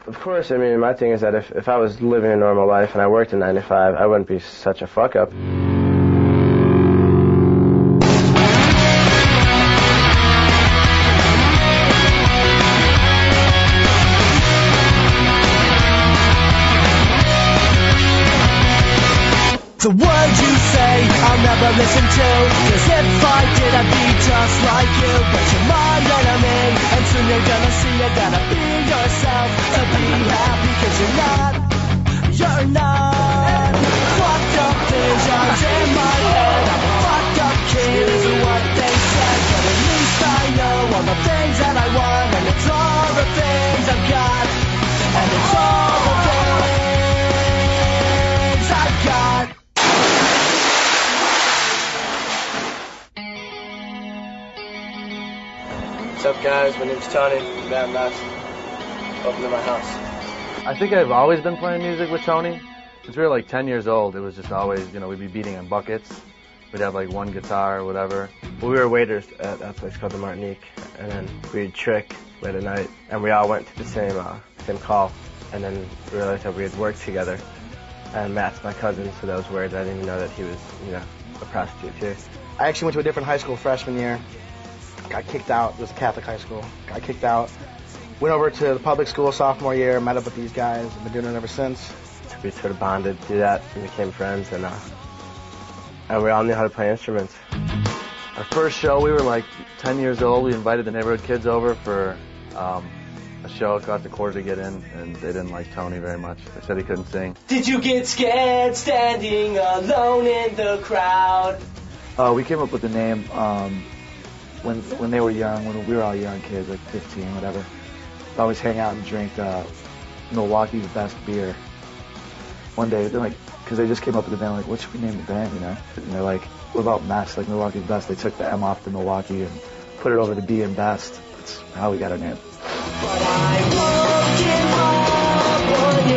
Of course, I mean, my thing is that if I was living a normal life and I worked a 9 to 5, I wouldn't be such a fuck-up. The words you say I'll never listen to, 'cause if I did I'd be just like you. But you're my enemy, and soon you're gonna see you gotta be yourself to be happy. 'Cause you're not fucked up visions in my head. I'm a fucked up kid is what they said. But at least I know all the things that I want, and it's all the things I've got. And it's all the things I've got. What's up, guys? My name's Tony. I'm Mest. Welcome to my house. I think I've always been playing music with Tony. Since we were like 10 years old, it was just always, you know, we'd be beating in buckets. We'd have like one guitar or whatever. Well, we were waiters at a place called the Martinique, and then we'd trick late at night, and we all went to the same call, and then we realized that we had worked together. And Matt's my cousin, so that was weird. I didn't even know that he was, you know, a prostitute too. I actually went to a different high school freshman year. Got kicked out. It was a Catholic high school. Got kicked out. Went over to the public school sophomore year, met up with these guys. I've been doing it ever since. We sort of bonded through that and became friends, and we all knew how to play instruments. Our first show, we were like 10 years old. We invited the neighborhood kids over for a show. It cost $0.25 to get in, and they didn't like Tony very much. They said he couldn't sing. Did you get scared standing alone in the crowd? We came up with the name when they were young, when we were all young kids, like 15, whatever. We'd always hang out and drink Milwaukee's Best beer. One day, they're like, because they just came up with the band, like, what should we name the band, you know? And they're like, what about Mest, like Milwaukee's Best? They took the M off the Milwaukee and put it over the B in Best. That's how we got our name. But I won't give up on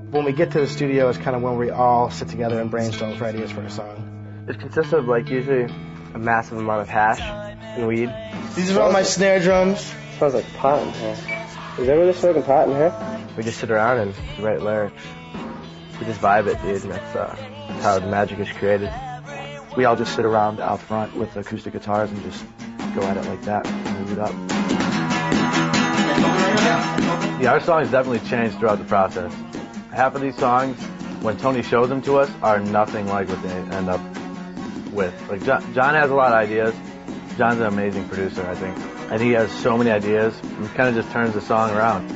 you. When we get to the studio is kind of when we all sit together and brainstorm for ideas for a song. It consists of, like, usually a massive amount of hash and weed. These are all my snare drums. Smells like pot in here. Is everybody smoking pot in here? We just sit around and write lyrics. We just vibe it, dude, and that's how the magic is created. We all just sit around out front with acoustic guitars and just go at it like that and move it up. Yeah, our songs definitely changed throughout the process. Half of these songs, when Tony shows them to us, are nothing like what they end up with. Like, John has a lot of ideas. John's an amazing producer, I think. I think he has so many ideas, and kind of just turns the song around.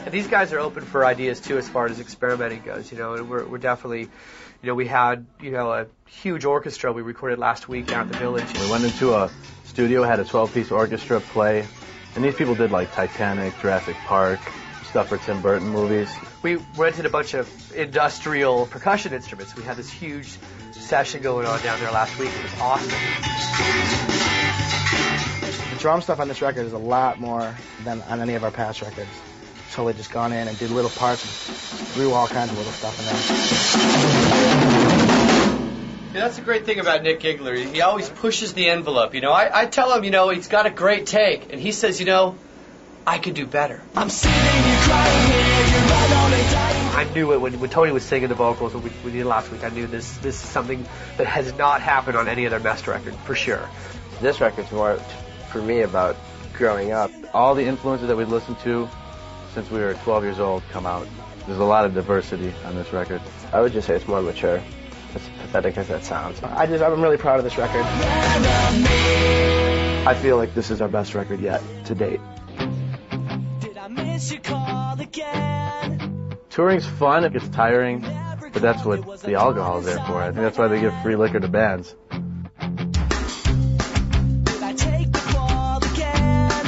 And these guys are open for ideas, too, as far as experimenting goes, you know, and we're definitely, you know, we had, you know, a huge orchestra we recorded last week down at the Village. We went into a studio, had a 12-piece orchestra play, and these people did, like, Titanic, Jurassic Park, stuff for Tim Burton movies. We rented a bunch of industrial percussion instruments. We had this huge session going on down there last week. It was awesome. The drum stuff on this record is a lot more than on any of our past records. So we just gone in and did little parts and threw all kinds of little stuff in there. Yeah, that's the great thing about Nick Gigler. He always pushes the envelope. You know, I tell him, you know, he's got a great take, and he says, you know, I could do better. I'm sitting here crying here, you're right on it, dying. I knew it when Tony was singing the vocals that we did last week. I knew this is something that has not happened on any other Mest record, for sure. This record's more, for me, about growing up. All the influences that we listened to since we were 12 years old come out. There's a lot of diversity on this record. I would just say it's more mature, as pathetic as that sounds. I'm really proud of this record. I feel like this is our best record yet, to date. Did I miss your call again? Touring's fun, it gets tiring, but that's what the alcohol is there for. I think that's why they give free liquor to bands. Did I take the fall again?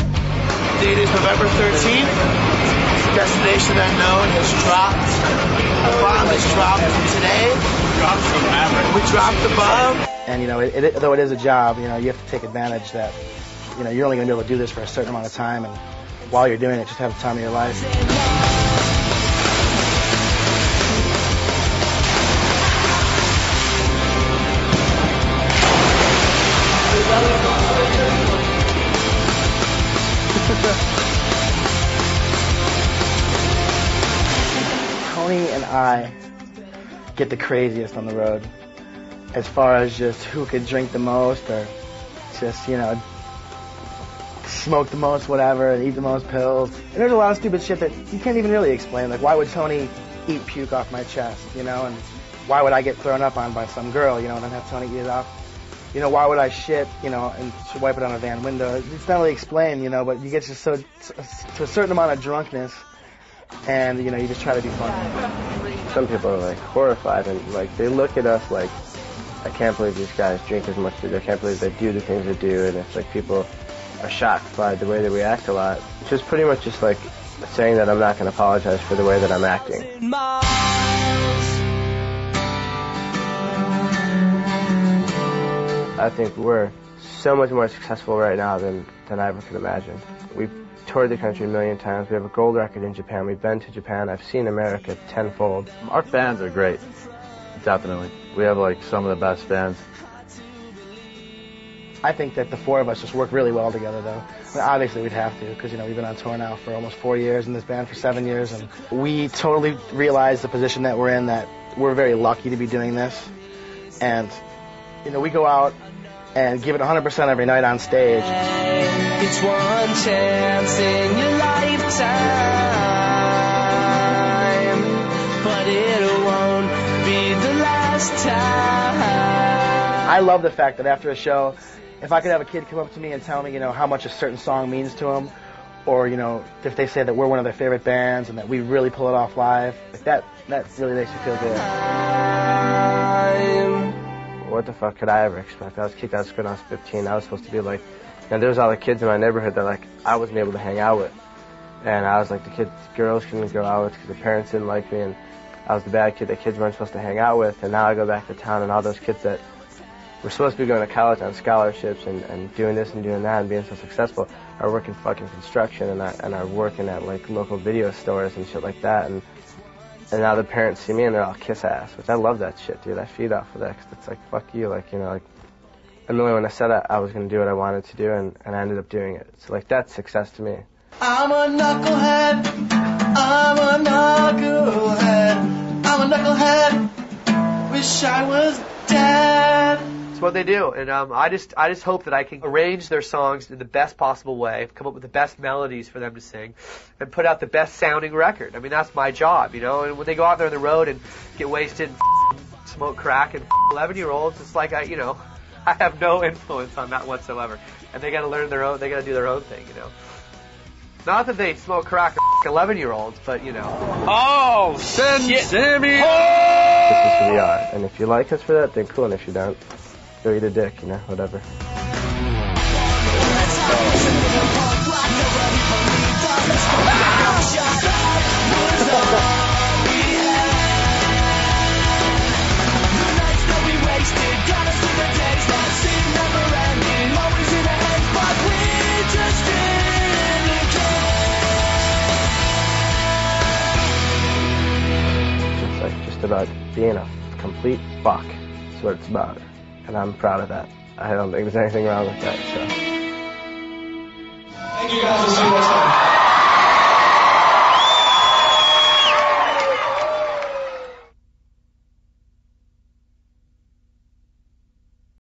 Date is November 13th. Destination Unknown has dropped. The bomb has dropped today. We dropped the bomb. And, you know, though it is a job, you know, you have to take advantage that, you know, you're only going to be able to do this for a certain amount of time. And while you're doing it, just have the time of your life. I get the craziest on the road, as far as just who could drink the most or just, you know, smoke the most whatever and eat the most pills. And there's a lot of stupid shit that you can't even really explain. Like, why would Tony eat puke off my chest, you know? And why would I get thrown up on by some girl, you know, and then have Tony eat it off? You know, why would I shit, you know, and wipe it on a van window? It's not really explained, you know, but you get just so to a certain amount of drunkenness, and, you know, you just try to be funny. Some people are, like, horrified, and, like, they look at us like, I can't believe these guys drink as much as they do. I can't believe they do the things they do, and it's like people are shocked by the way that we act a lot. Which is pretty much just like saying that I'm not going to apologize for the way that I'm acting. I think we're so much more successful right now than I ever could imagine. We've toured the country a million times. We have a gold record in Japan. We've been to Japan. I've seen America tenfold. Our fans are great. Definitely. We have, like, some of the best fans. I think that the four of us just work really well together, though. I mean, obviously, we'd have to, because, you know, we've been on tour now for almost 4 years, and this band for 7 years, and we totally realize the position that we're in, that we're very lucky to be doing this. And, you know, we go out and give it 100% every night on stage. It's one chance in your lifetime, but it won't be the last time. I love the fact that after a show, if I could have a kid come up to me and tell me, you know, how much a certain song means to him, or, you know, if they say that we're one of their favorite bands and that we really pull it off live, like that really makes me feel good. What the fuck could I ever expect? I was kicked out of school when I was 15. I was supposed to be like, and there was all the kids in my neighborhood that, like, I wasn't able to hang out with. And I was like the girls couldn't go out with because their parents didn't like me, and I was the bad kid that kids weren't supposed to hang out with. And now I go back to town, and all those kids that were supposed to be going to college on scholarships and doing this and doing that and being so successful are working fucking construction and are working at, like, local video stores and shit like that. And now the parents see me and they're all kiss ass, which I love that shit, dude. I feed off of that because it's like, fuck you, like, you know, like, I remember when I said I was going to do what I wanted to do, and I ended up doing it. So, like, that's success to me. I'm a knucklehead, I'm a knucklehead, I'm a knucklehead, wish I was dead. It's what they do, and I just hope that I can arrange their songs in the best possible way, come up with the best melodies for them to sing, and put out the best sounding record. I mean, that's my job, you know. And when they go out there on the road and get wasted and smoke crack and 11-year-olds, it's like I have no influence on that whatsoever, and they got to learn their own. They got to do their own thing, you know. Not that they smoke crack or 11-year-olds, but, you know. Oh, Sammy! This is who we are, and if you like us for that, then cool, and if you don't, go eat a dick, you know, whatever. It's about being a complete fuck. That's what it's about. And I'm proud of that. I don't think there's anything wrong with that, so. Thank you guys. We'll see you next time.